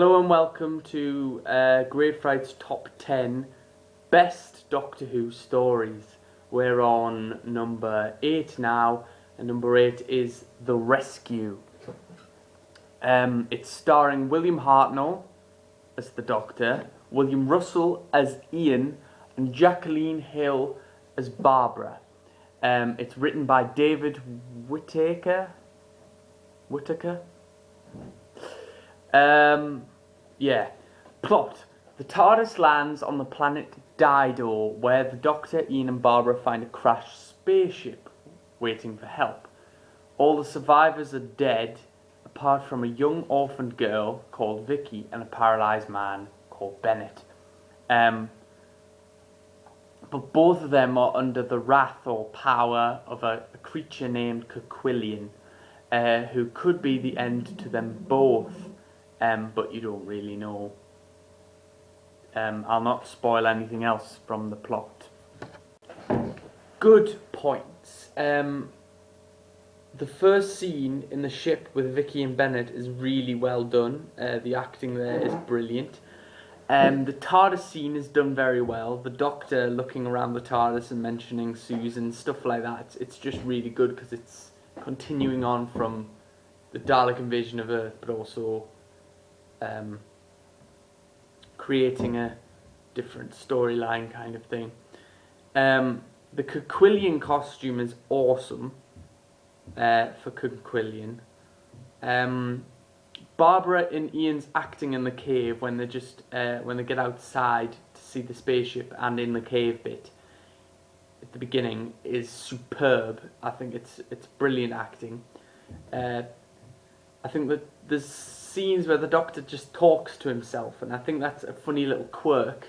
Hello and welcome to Greyfrights Top 10 Best Doctor Who Stories. We're on number 8 now, and number 8 is The Rescue. It's starring William Hartnell as the Doctor, William Russell as Ian, and Jacqueline Hill as Barbara. It's written by David Whittaker. Plot. The TARDIS lands on the planet Dido, where the Doctor, Ian and Barbara find a crashed spaceship waiting for help. All the survivors are dead, apart from a young orphaned girl called Vicky and a paralysed man called Bennett. But both of them are under the wrath or power of a creature named Kerquillian, who could be the end to them both. But you don't really know. I'll not spoil anything else from the plot. Good points. The first scene in the ship with Vicky and Bennett is really well done. The acting there is brilliant. The TARDIS scene is done very well. The Doctor looking around the TARDIS and mentioning Susan, stuff like that. It's just really good because it's continuing on from the Dalek invasion of Earth, but also creating a different storyline kind of thing. The Kerquillian costume is awesome for Kerquillian. Barbara and Ian's acting in the cave when they get outside to see the spaceship and in the cave bit at the beginning is superb. I think it's brilliant acting. I think that there's scenes where the Doctor just talks to himself, and I think that's a funny little quirk.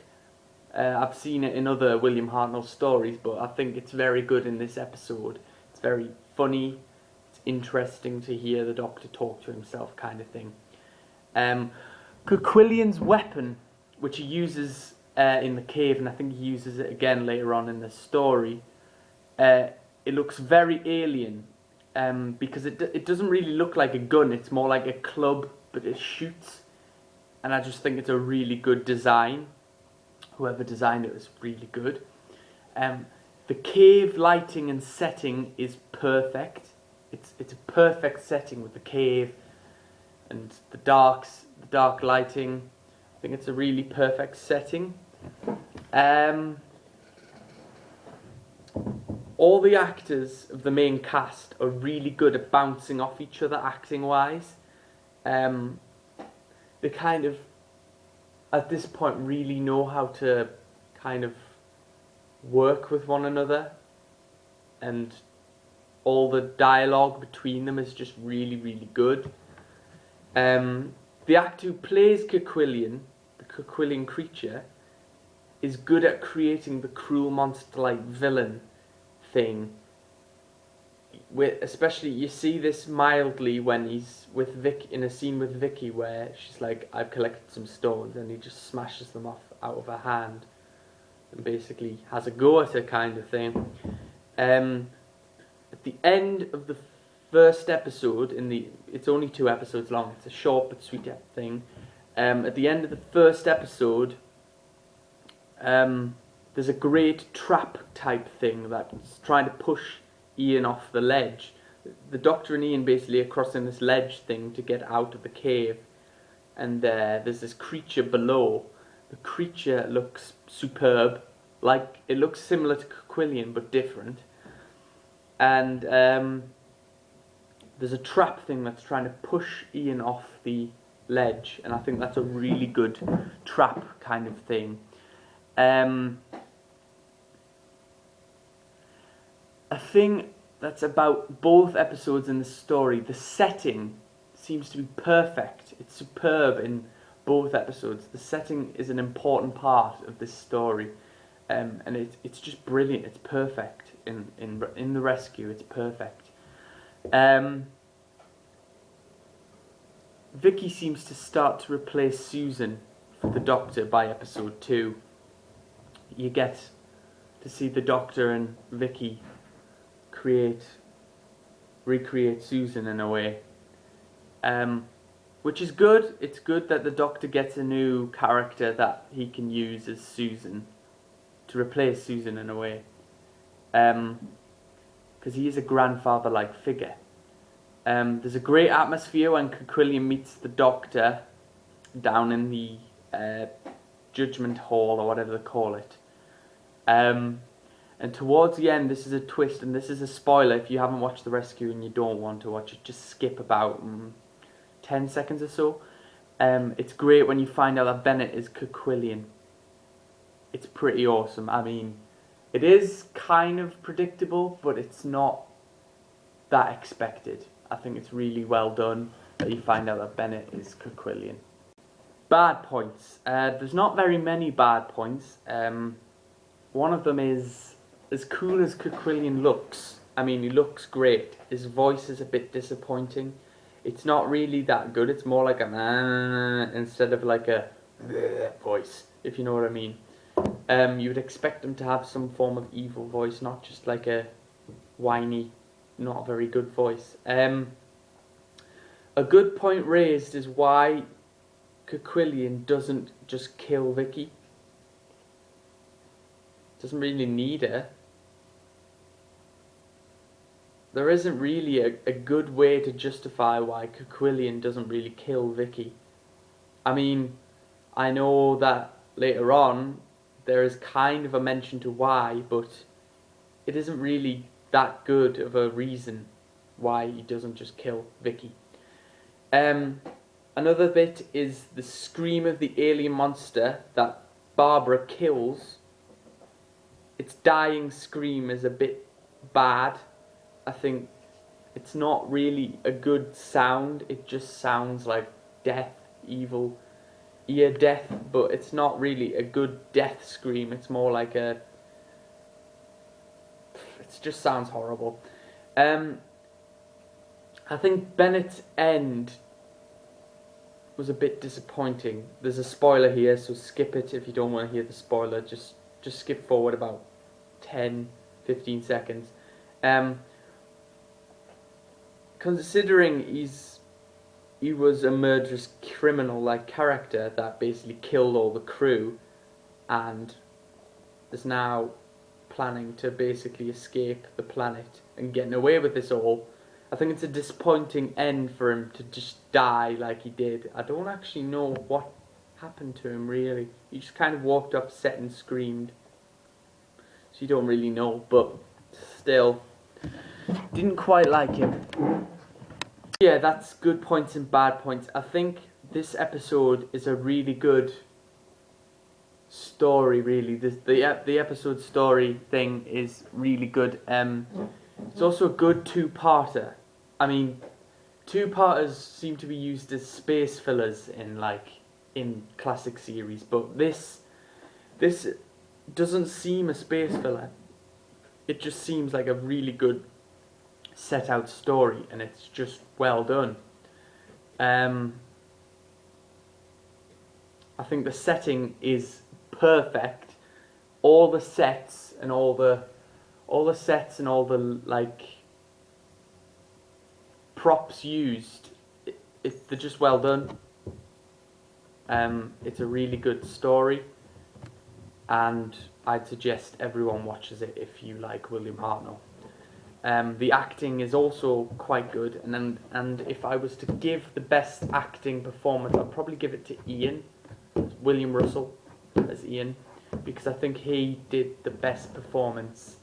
I've seen it in other William Hartnell stories, but I think it's very good in this episode. It's very funny, it's interesting to hear the Doctor talk to himself kind of thing. Kerquillian's weapon, which he uses in the cave, and I think he uses it again later on in the story, it looks very alien. Because it doesn't really look like a gun, it's more like a club, but it shoots, and I just think it's a really good design. Whoever designed it was really good. The cave lighting and setting is perfect. It's a perfect setting with the cave and the dark lighting. I think it's a really perfect setting. All the actors of the main cast are really good at bouncing off each other acting-wise. They kind of, at this point, really know how to kind of work with one another. And all the dialogue between them is just really, really good. The actor who plays Kerquillian, the Kerquillian creature, is good at creating the cruel monster-like villain thing. Especially you see this mildly when he's with Vic in a scene with Vicky where she's like, I've collected some stones, and he just smashes them off out of her hand and basically has a go at her kind of thing. At the end of the first episode, it's only 2 episodes long, it's a short but sweet thing. At the end of the first episode, there's a great trap type thing that's trying to push Ian off the ledge. The Doctor and Ian basically are crossing this ledge thing to get out of the cave, and there's this creature below. The creature looks superb, like it looks similar to Kerquillian but different. And there's a trap thing that's trying to push Ian off the ledge, and I think that's a really good trap kind of thing. A thing that's about both episodes in the story, the setting seems to be perfect. It's superb in both episodes. The setting is an important part of this story, and it's just brilliant. It's perfect in The Rescue. It's perfect. Vicky seems to start to replace Susan for the Doctor by episode 2. You get to see the Doctor and Vicky recreate Susan in a way. which is good. It's good that the Doctor gets a new character that he can use as Susan, to replace Susan in a way. Because he is a grandfather-like figure. There's a great atmosphere when Quillian meets the Doctor down in the Judgment Hall, or whatever they call it. And towards the end, this is a twist, and this is a spoiler. If you haven't watched The Rescue and you don't want to watch it, just skip about 10 seconds or so. It's great when you find out that Bennett is Quillian. It's pretty awesome. I mean, it is kind of predictable, but it's not that expected. I think it's really well done that you find out that Bennett is Quillian. Bad points. There's not very many bad points. One of them is, as cool as Quillian looks, I mean, he looks great. His voice is a bit disappointing. It's not really that good. It's more like a instead of like a voice, if you know what I mean. You would expect him to have some form of evil voice, not just like a whiny, not very good voice. A good point raised is why Quillian doesn't just kill Vicky. Doesn't really need her. There isn't really a good way to justify why Quillian doesn't really kill Vicky. I mean, I know that later on there is kind of a mention to why, but it isn't really that good of a reason why he doesn't just kill Vicky. Another bit is the scream of the alien monster that Barbara kills. Its dying scream is a bit bad. I think it's not really a good sound. It just sounds like death, evil, death, but it's not really a good death scream. It's more like it just sounds horrible. I think Bennett's end was a bit disappointing. There's a spoiler here, so skip it if you don't want to hear the spoiler. Just skip forward about 10-15 seconds. Considering he was a murderous criminal-like character that basically killed all the crew and is now planning to basically escape the planet and getting away with this all, I think it's a disappointing end for him to just die like he did. I don't actually know what happened to him really. He just kind of walked up set and screamed. So you don't really know, but still, didn't quite like him. Yeah, that's good points and bad points. I think this episode is a really good story, really. The episode story thing is really good. It's also a good two-parter. I mean, two-parters seem to be used as space fillers in classic series, but this doesn't seem a space filler. It just seems like a really good set out story, and it's just well done. I think the setting is perfect. All the sets and all the like props used, they're just well done. It's a really good story, and I'd suggest everyone watches it if you like William Hartnell. The acting is also quite good, and if I was to give the best acting performance, I'd probably give it to Ian, William Russell as Ian, because I think he did the best performance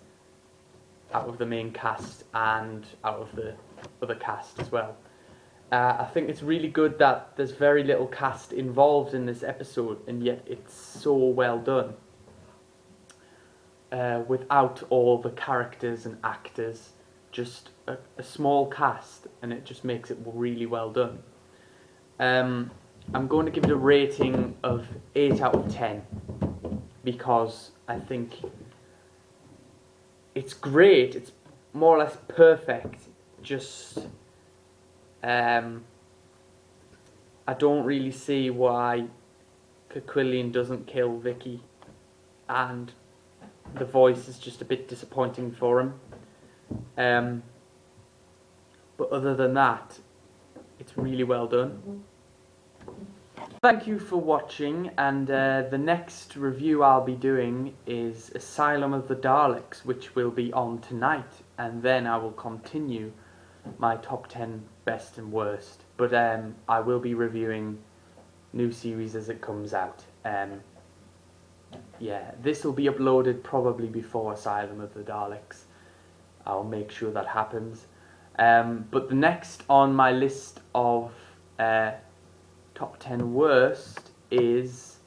out of the main cast and out of the other cast as well. I think it's really good that there's very little cast involved in this episode, and yet it's so well done. Without all the characters and actors, just a small cast, and it just makes it really well done. I'm going to give it a rating of 8 out of 10 because I think it's great. It's more or less perfect. Just I don't really see why Quillian doesn't kill Vicky, and the voice is just a bit disappointing for him. But other than that, it's really well done. Thank you for watching, and the next review I'll be doing is Asylum of the Daleks, which will be on tonight, and then I will continue my top 10 best and worst. But I will be reviewing new series as it comes out. Yeah, this will be uploaded probably before Asylum of the Daleks. I'll make sure that happens. But the next on my list of top 10 worst is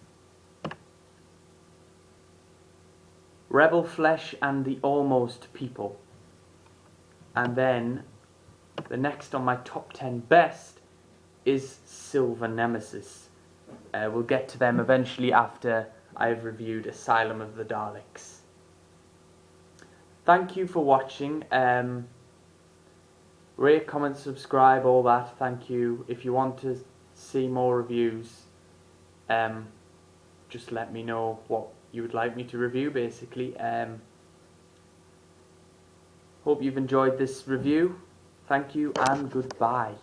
Rebel Flesh and the Almost People. And then the next on my top 10 best is Silver Nemesis. We'll get to them eventually after I've reviewed Asylum of the Daleks. Thank you for watching. Rate, comment, subscribe, all that. Thank you. If you want to see more reviews, just let me know what you would like me to review, basically. Hope you've enjoyed this review. Thank you and goodbye.